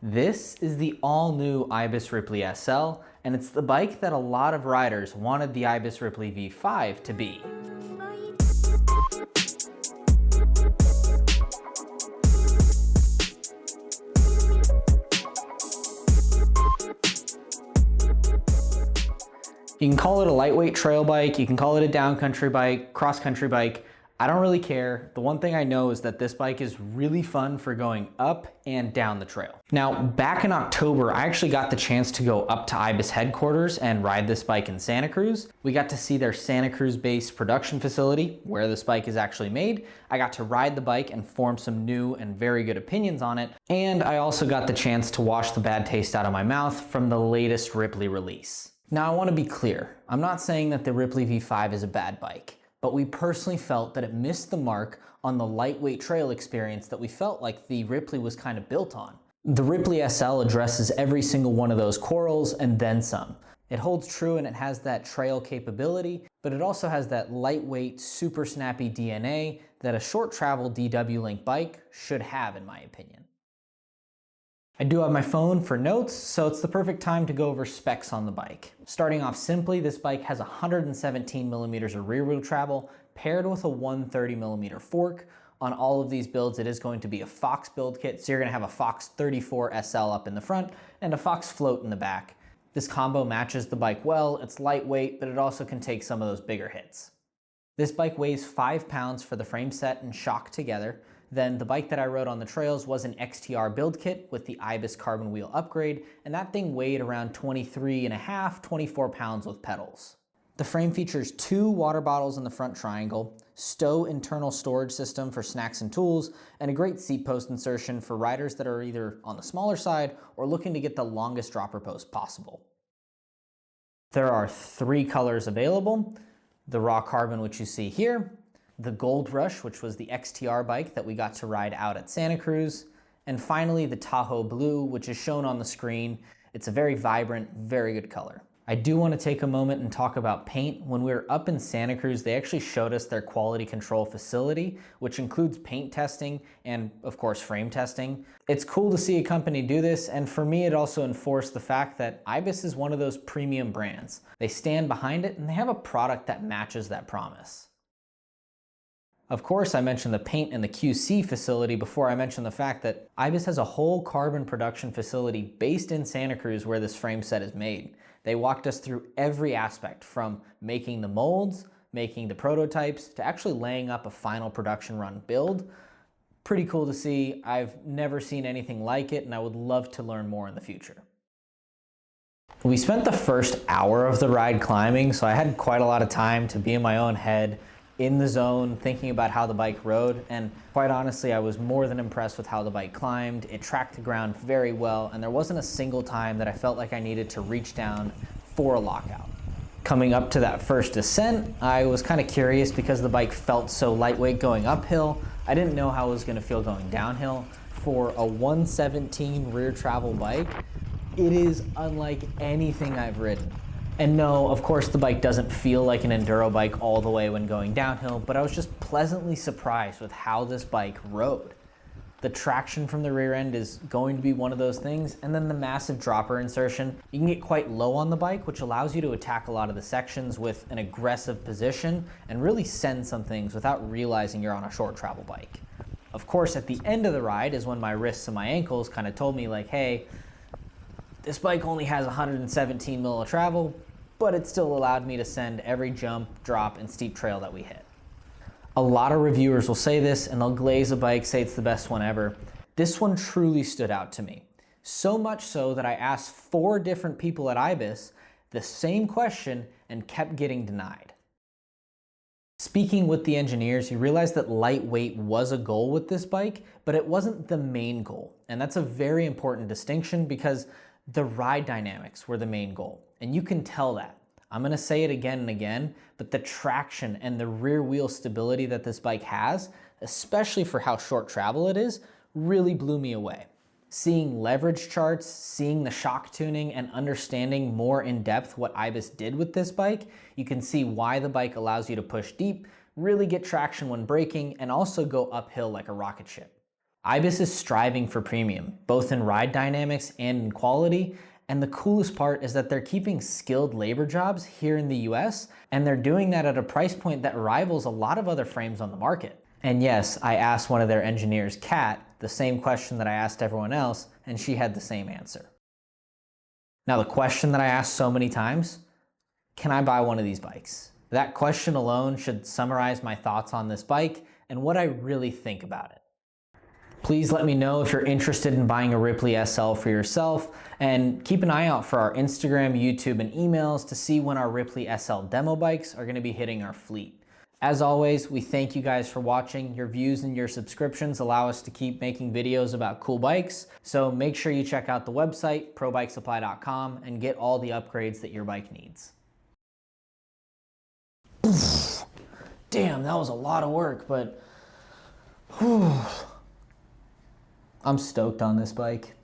This is the all-new Ibis Ripley SL, and it's the bike that a lot of riders wanted the Ibis Ripley V5 to be. You can call it a lightweight trail bike, you can call it a downcountry bike, cross-country bike. I don't really care. The one thing I know is that this bike is really fun for going up and down the trail. Now, back in October, I actually got the chance to go up to Ibis headquarters and ride this bike in Santa Cruz. We got to see their Santa Cruz-based production facility where this bike is actually made. I got to ride the bike and form some new and very good opinions on it. And I also got the chance to wash the bad taste out of my mouth from the latest Ripley release. Now, I want to be clear. I'm not saying that the Ripley V5 is a bad bike, but we personally felt that it missed the mark on the lightweight trail experience that we felt like the Ripley was kind of built on. The Ripley SL addresses every single one of those corals and then some. It holds true and it has that trail capability, but it also has that lightweight, super snappy DNA that a short travel DW Link bike should have, in my opinion. I do have my phone for notes, so it's the perfect time to go over specs on the bike. Starting off simply, this bike has 117 millimeters of rear wheel travel paired with a 130 millimeter fork. On all of these builds, it is going to be a Fox build kit, so you're gonna have a Fox 34 SL up in the front and a Fox float in the back. This combo matches the bike well, it's lightweight, but it also can take some of those bigger hits. This bike weighs 5 pounds for the frame set and shock together. Then the bike that I rode on the trails was an XTR build kit with the Ibis carbon wheel upgrade, and that thing weighed around 23.5, 24 pounds with pedals. The frame features 2 water bottles in the front triangle, stow internal storage system for snacks and tools, and a great seat post insertion for riders that are either on the smaller side or looking to get the longest dropper post possible. There are 3 colors available: the raw carbon, which you see here, the Gold Rush, which was the XTR bike that we got to ride out at Santa Cruz, and finally the Tahoe Blue, which is shown on the screen. It's a very vibrant, very good color. I do want to take a moment and talk about paint. When we were up in Santa Cruz, they actually showed us their quality control facility, which includes paint testing and, of course, frame testing. It's cool to see a company do this, and for me, it also enforced the fact that Ibis is one of those premium brands. They stand behind it, and they have a product that matches that promise. Of course, I mentioned the paint and the QC facility before I mentioned the fact that Ibis has a whole carbon production facility based in Santa Cruz where this frame set is made. They walked us through every aspect, from making the molds, making the prototypes, to actually laying up a final production run build. Pretty cool to see. I've never seen anything like it, and I would love to learn more in the future. We spent the first hour of the ride climbing, so I had quite a lot of time to be in my own head, in the zone, thinking about how the bike rode, and quite honestly, I was more than impressed with how the bike climbed. It tracked the ground very well, and there wasn't a single time that I felt like I needed to reach down for a lockout. Coming up to that first descent, I was kind of curious because the bike felt so lightweight going uphill. I didn't know how it was going to feel going downhill. For a 117 rear travel bike, it is unlike anything I've ridden. And no, of course the bike doesn't feel like an enduro bike all the way when going downhill, but I was just pleasantly surprised with how this bike rode. The traction from the rear end is going to be one of those things, and then the massive dropper insertion. You can get quite low on the bike, which allows you to attack a lot of the sections with an aggressive position and really send some things without realizing you're on a short travel bike. Of course, at the end of the ride is when my wrists and my ankles kind of told me like, hey, this bike only has 117 mil of travel, but it still allowed me to send every jump, drop, and steep trail that we hit. A lot of reviewers will say this, and they'll glaze a bike, say it's the best one ever. This one truly stood out to me. So much so that I asked 4 different people at Ibis the same question and kept getting denied. Speaking with the engineers, you realize that lightweight was a goal with this bike, but it wasn't the main goal. And that's a very important distinction because the ride dynamics were the main goal, and you can tell that. I'm gonna say it again and again, but the traction and the rear wheel stability that this bike has, especially for how short travel it is, really blew me away. Seeing leverage charts, seeing the shock tuning, and understanding more in depth what Ibis did with this bike, you can see why the bike allows you to push deep, really get traction when braking, and also go uphill like a rocket ship. Ibis is striving for premium, both in ride dynamics and in quality. And the coolest part is that they're keeping skilled labor jobs here in the US, and they're doing that at a price point that rivals a lot of other frames on the market. And yes, I asked one of their engineers, Kat, the same question that I asked everyone else, and she had the same answer. Now, the question that I asked so many times, can I buy one of these bikes? That question alone should summarize my thoughts on this bike and what I really think about it. Please let me know if you're interested in buying a Ripley SL for yourself, and keep an eye out for our Instagram, YouTube, and emails to see when our Ripley SL demo bikes are going to be hitting our fleet. As always, we thank you guys for watching. Your views and your subscriptions allow us to keep making videos about cool bikes, so make sure you check out the website, probikesupply.com, and get all the upgrades that your bike needs. Damn, that was a lot of work, but I'm stoked on this bike.